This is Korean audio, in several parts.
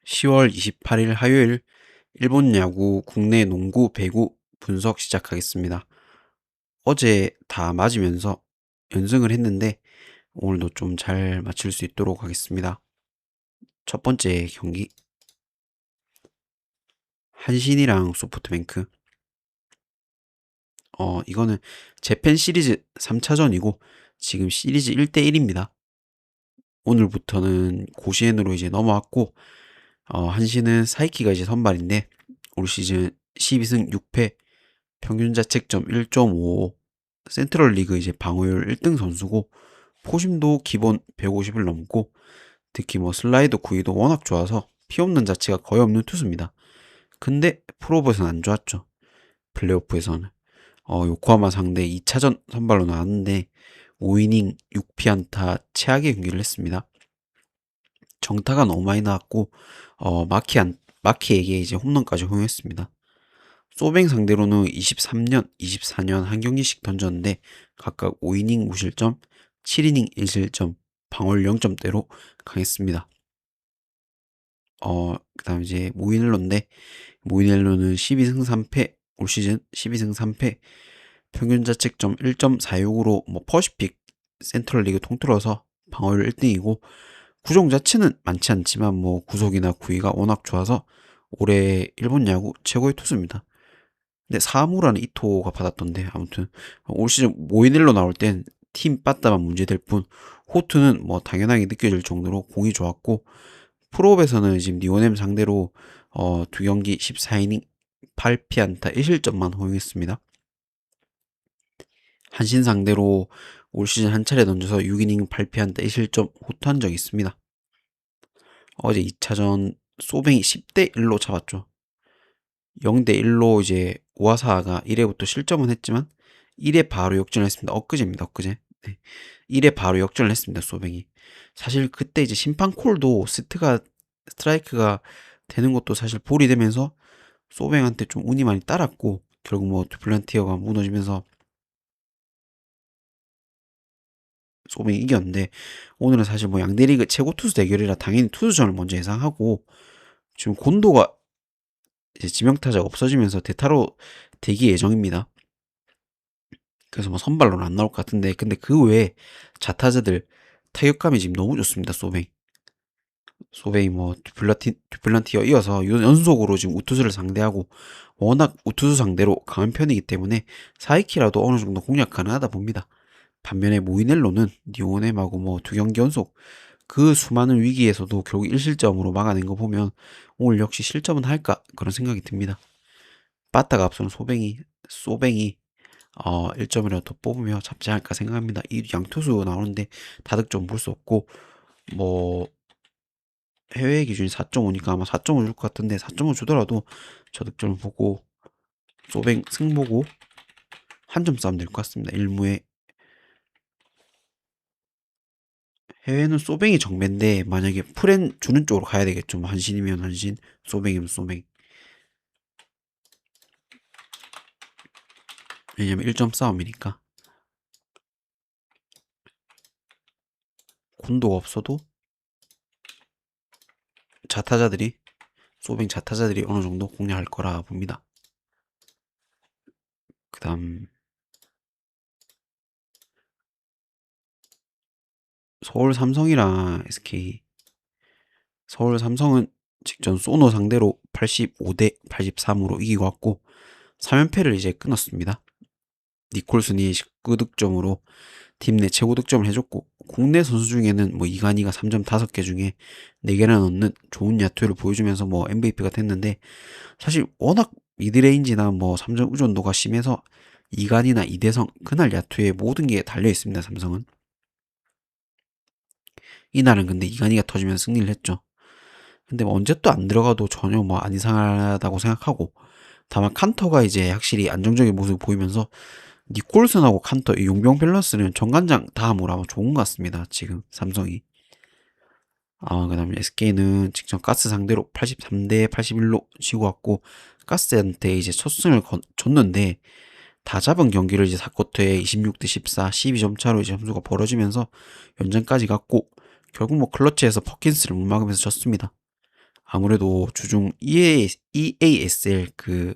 10월 28일 화요일 일본 야구 국내 농구 배구 분석 시작하겠습니다. 어제 다 맞으면서 연승을 했는데 오늘도 좀 잘 맞출 수 있도록 하겠습니다. 첫 번째 경기 한신이랑 소프트뱅크. 이거는 재팬 시리즈 3차전이고 지금 시리즈 1대1입니다. 오늘부터는 고시엔으로 이제 넘어왔고 한신은 사이키가 이제 선발인데 올 시즌 12승 6패 평균 자책점 1.55, 센트럴 리그 이제 방어율 1등 선수고 포심도 기본 150을 넘고 특히 뭐 슬라이더 구위도 워낙 좋아서 피 없는 자체가 거의 없는 투수입니다. 근데 프로브에서는 안 좋았죠. 플레이오프에서는 요코하마 상대 2차전 선발로 나왔는데 5이닝 6피안타 최악의 경기를 했습니다. 정타가 너무 많이 나왔고 마키에게 이제 홈런까지 허용했습니다. 소뱅 상대로는 23년, 24년 한 경기씩 던졌는데 각각 5이닝 무실점, 7이닝 1실점, 방어율 0점대로 강했습니다. 그다음 이제 모이넬로인데 모이넬로는 12승 3패, 올 시즌 12승 3패, 평균 자책점 1.46으로 뭐 퍼시픽 센트럴 리그 통틀어서 방어율 1등이고 구종 자체는 많지 않지만 뭐 구속이나 구위가 워낙 좋아서 올해 일본 야구 최고의 투수입니다. 근데 사무라는 이토가 받았던데 아무튼 올 시즌 모이넬로 나올 땐 팀 빠따만 문제될 뿐 호투는 뭐 당연하게 느껴질 정도로 공이 좋았고 프로업에서는 지금 니오넴 상대로 두 경기 14이닝 8피안타 1실점만 허용했습니다. 한신 상대로 올 시즌 한 차례 던져서 6이닝 8피안타 1실점 호투한 적이 있습니다. 어제 2차전 소뱅이 10대 1로 잡았죠. 0대 1로 이제 우아사가 1회부터 실점은 했지만 1회 바로 역전을 했습니다. 엊그제입니다. 엊그제. 네. 1회 바로 역전을 했습니다. 소뱅이. 사실 그때 이제 심판 콜도 스트라이크가 되는 것도 사실 볼이 되면서 소뱅한테 좀 운이 많이 따랐고 결국 뭐 듀플란티어가 무너지면서 소뱅이 이겼는데 오늘은 사실 뭐 양대리그 최고 투수 대결이라 당연히 투수전을 먼저 예상하고 지금 곤도가 이제 지명타자가 없어지면서 대타로 대기 예정입니다. 그래서 뭐 선발로는 안 나올 것 같은데 근데 그 외에 좌타자들 타격감이 지금 너무 좋습니다. 소베이 뭐 듀플란티어 이어서 연속으로 지금 우투수를 상대하고 워낙 우투수 상대로 강한 편이기 때문에 사이키라도 어느 정도 공략 가능하다 봅니다. 반면에 모이넬로는 니오넴하고 뭐 두 경기 연속 그 수많은 위기에서도 결국 1실점으로 막아낸 거 보면 오늘 역시 실점은 할까 그런 생각이 듭니다. 빠따가 앞서는 소뱅이 1점이라도 더 뽑으며 잡지 않을까 생각합니다. 이 양투수 나오는데 다득점 볼 수 없고 뭐 해외 기준이 4.5니까 아마 4.5 줄 것 같은데 4.5 주더라도 저득점을 보고 소뱅 승보고 한 점 싸움 될 것 같습니다. 1무에 해외는 소뱅이 정배인데 만약에 프렌 주는 쪽으로 가야 되겠죠. 뭐 한신이면 한신, 소뱅이면 소뱅. 왜냐면 1점 싸움이니까. 곤도가 없어도 자타자들이 소뱅 자타자들이 어느 정도 공략할 거라 봅니다. 그다음 서울 삼성이랑 SK. 서울 삼성은 직전 소노 상대로 85대 83으로 이기고 왔고 3연패를 이제 끊었습니다. 니콜슨이 19득점으로 팀 내 최고 득점을 해줬고 국내 선수 중에는 뭐 이간희가 3점 5개 중에 4개나 넣는 좋은 야투를 보여주면서 뭐 MVP가 됐는데 사실 워낙 미드레인지나 뭐 3점 의존도가 심해서 이간이나 이대성 그날 야투에 모든 게 달려 있습니다. 삼성은 이날은 근데 이간희가 터지면 승리를 했죠. 근데 뭐 언제 또 안 들어가도 전혀 뭐 안 이상하다고 생각하고 다만 칸터가 이제 확실히 안정적인 모습을 보이면서 니콜슨하고 칸터 이 용병 밸런스는 정관장 다음으로 아마 좋은 것 같습니다. 지금 삼성이. 그다음에 SK는 직전 가스 상대로 83대 81로 지고 왔고 가스한테 이제 첫 승을 줬는데 다 잡은 경기를 이제 4쿼터에 26대 14, 12점 차로 이제 점수가 벌어지면서 연장까지 갔고 결국 뭐 클러치에서 퍼킨스를 못 막으면서 졌습니다. 아무래도 주중 EASL 그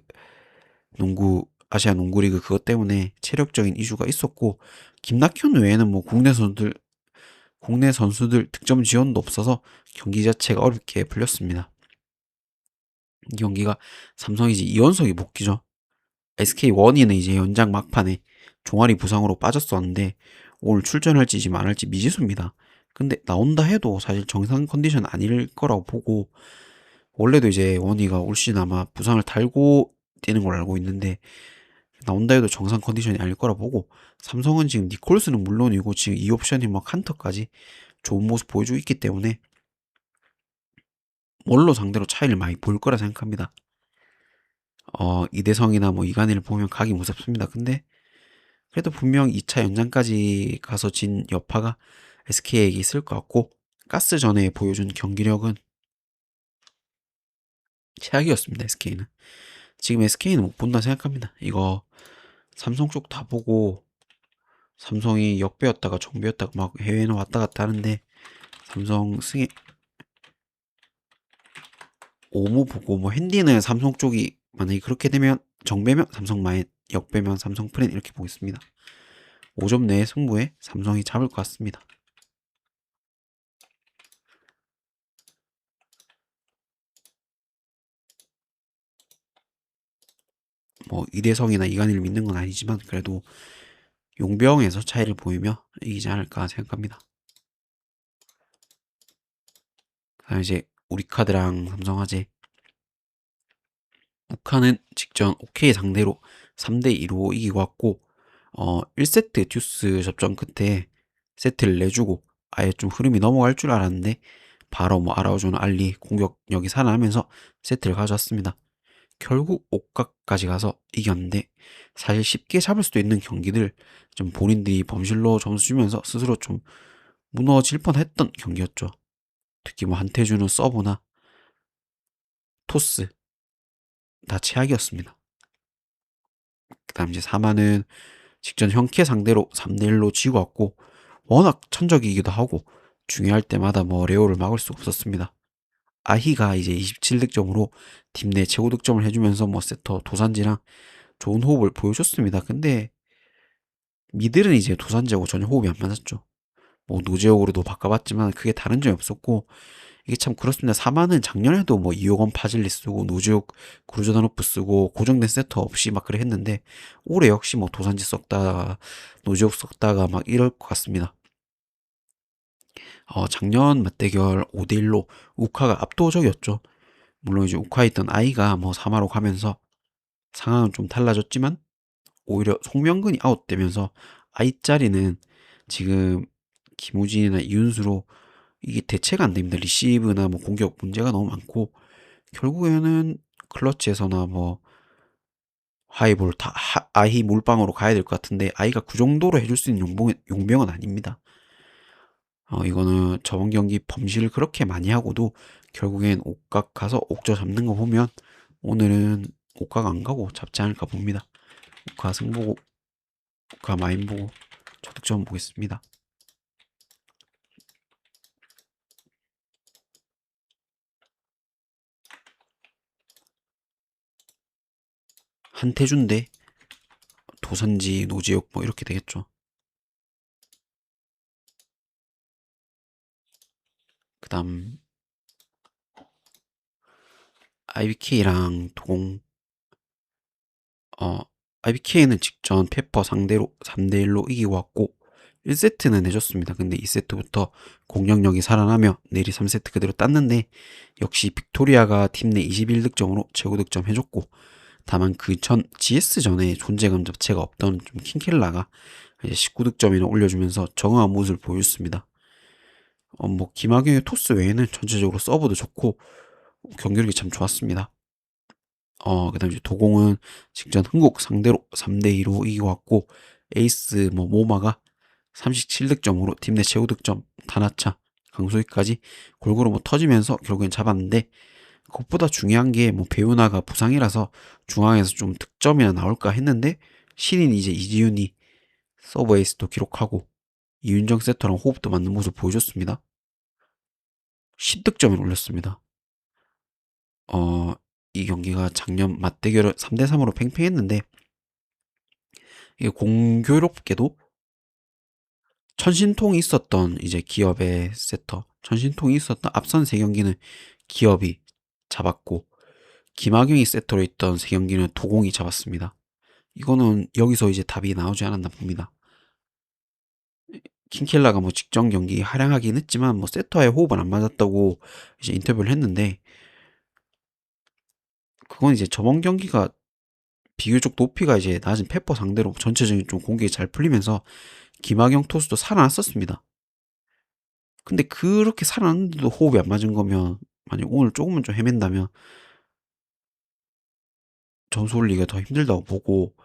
농구 아시아 농구리그 그것 때문에 체력적인 이슈가 있었고 김낙현 외에는 뭐 국내 선수들 득점 지원도 없어서 경기 자체가 어렵게 풀렸습니다. 이 경기가 삼성이 이제 이원석이 복귀죠. SK 원인은 이제 연장 막판에 종아리 부상으로 빠졌었는데 오늘 출전할지 지금 안 할지 미지수입니다. 근데 나온다 해도 사실 정상 컨디션 아닐 거라고 보고 원래도 이제 원희가 올 시즌 아마 부상을 달고 뛰는 걸 알고 있는데 나온다 해도 정상 컨디션이 아닐 거라 보고 삼성은 지금 니콜스는 물론이고 지금 이 옵션이 뭐 칸터까지 좋은 모습 보여주고 있기 때문에 뭘로 상대로 차이를 많이 볼 거라 생각합니다. 이대성이나 뭐 이간희를 보면 각이 무섭습니다. 근데 그래도 분명 2차 연장까지 가서 진 여파가 SK에게 있을 것 같고 가스 전에 보여준 경기력은 최악이었습니다. SK는 지금 SK는 못 본다 생각합니다. 이거 삼성 쪽 다 보고 삼성이 역배였다가 정배였다가 막 해외는 왔다 갔다 하는데 삼성 승에 오무 보고 뭐 핸디는 삼성 쪽이 만약에 그렇게 되면 정배면 삼성 마인 역배면 삼성 프렌 이렇게 보겠습니다. 5점 내의 승부에 삼성이 잡을 것 같습니다. 뭐 이대성이나 이간희를 믿는 건 아니지만 그래도 용병에서 차이를 보이며 이기지 않을까 생각합니다. 다음 이제 우리카드랑 삼성화재 북한은 직전 OK 상대로 3대2로 이기고 왔고 1세트 듀스 접전 끝에 세트를 내주고 아예 좀 흐름이 넘어갈 줄 알았는데 바로 뭐 아라우조나 알리 공격력이 살아나면서 세트를 가져왔습니다. 결국 옷각까지 가서 이겼는데 사실 쉽게 잡을 수도 있는 경기들 좀 본인들이 범실로 점수 주면서 스스로 좀 무너질 뻔했던 경기였죠. 특히 뭐 한태준은 서브나 토스 다 최악이었습니다. 그다음 이제 사마는 직전 형캐 상대로 3대1로 지고 왔고 워낙 천적이기도 하고 중요할 때마다 뭐 레오를 막을 수 없었습니다. 아히가 이제 27득점으로 팀 내 최고 득점을 해주면서 뭐 세터 도산지랑 좋은 호흡을 보여줬습니다. 근데 미들은 이제 도산지하고 전혀 호흡이 안 맞았죠. 뭐 노제옥으로도 바꿔봤지만 그게 다른 점이 없었고 이게 참 그렇습니다. 사마는 작년에도 뭐 이호건 파즐리 쓰고 노제옥 그루저다노프 쓰고 고정된 세터 없이 막 그래 했는데 올해 역시 뭐 도산지 썼다가 노제옥 썼다가 막 이럴 것 같습니다. 작년 맞대결 5대1로 우카가 압도적이었죠. 물론 이제 우카에 있던 아이가 뭐 사마로 가면서 상황은 좀 달라졌지만 오히려 송명근이 아웃되면서 아이 자리는 지금 김우진이나 이윤수로 이게 대체가 안 됩니다. 리시브나 뭐 공격 문제가 너무 많고 결국에는 클러치에서나 뭐 하이볼 아이 몰빵으로 가야 될 것 같은데 아이가 그 정도로 해줄 수 있는 용병은 아닙니다. 이거는 저번 경기 범실을 그렇게 많이 하고도 결국엔 옥각 가서 옥저 잡는 거 보면 오늘은 옥각 안 가고 잡지 않을까 봅니다. 옥가 승 보고 옥가 마인 보고 저득점 보겠습니다. 한태준 대 도산지 노지혁 뭐 이렇게 되겠죠. 그다음 IBK랑 도공 어 IBK는 직전 페퍼 상대로 3대1로 이기고 왔고 1세트는 내줬습니다. 근데 2세트부터 공격력이 살아나며 내리 3세트 그대로 땄는데 역시 빅토리아가 팀 내 21득점으로 최고 득점 해줬고 다만 그 전 GS전에 존재감 자체가 없던 좀 킹켈라가 이제 19득점이나 올려주면서 정확한 모습을 보여줬습니다. 뭐 김학영의 토스 외에는 전체적으로 서브도 좋고 경기력이 참 좋았습니다. 그다음 이제 도공은 직전 흥국 상대로 3대2로 이기고 왔고 에이스 뭐 모마가 37득점으로 팀 내 최고 득점 단하차 강소희까지 골고루 뭐 터지면서 결국엔 잡았는데 그것보다 중요한 게 뭐 배우나가 부상이라서 중앙에서 좀 득점이나 나올까 했는데 신인 이제 이지윤이 서브 에이스도 기록하고 이윤정 세터랑 호흡도 맞는 모습 보여줬습니다. 10득점을 올렸습니다. 어, 이 경기가 작년 맞대결을 3대3으로 팽팽했는데 이게 공교롭게도 천신통이 있었던 이제 기업의 세터, 천신통이 있었던 앞선 세 경기는 기업이 잡았고 김학용이 세터로 있던 세 경기는 도공이 잡았습니다. 이거는 여기서 이제 답이 나오지 않았나 봅니다. 킹켈라가 뭐 직전 경기 활약하긴 했지만 뭐 세터의 호흡은 안 맞았다고 이제 인터뷰를 했는데 그건 이제 저번 경기가 비교적 높이가 이제 낮은 페퍼 상대로 전체적인 좀 공격이 잘 풀리면서 김학용 투수도 살아났었습니다. 근데 그렇게 살아났는데도 호흡이 안 맞은 거면 만약 오늘 조금만 좀 헤맨다면 점수 올리기가 더 힘들다고 보고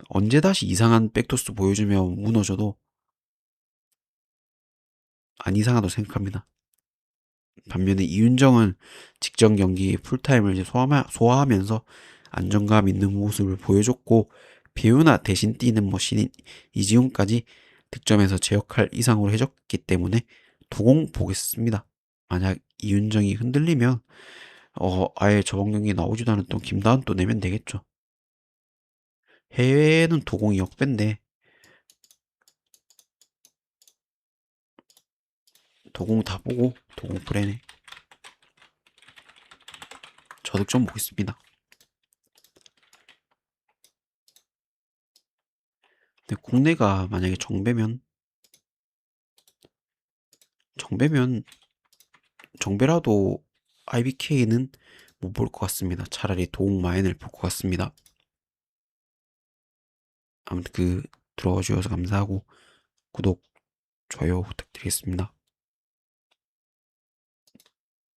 언제 다시 이상한 백토스 보여주면 무너져도 안 이상하다고 생각합니다. 반면에 이윤정은 직전 경기 풀타임을 이제 소화하면서 안정감 있는 모습을 보여줬고 배우나 대신 뛰는 뭐 신인 이지훈까지 득점에서 제 역할 이상으로 해줬기 때문에 두공 보겠습니다. 만약 이윤정이 흔들리면 아예 저번 경기 나오지도 않았던 김다은 또 내면 되겠죠. 해외는 도공이 역배인데 도공 다 보고 도공 프레네 저득점 보겠습니다. 근데 국내가 만약에 정배면 정배라도 IBK는 못 볼 것 같습니다. 차라리 도공 마인을 볼 것 같습니다. 아무튼 들어와 주셔서 감사하고 구독, 좋아요 부탁드리겠습니다.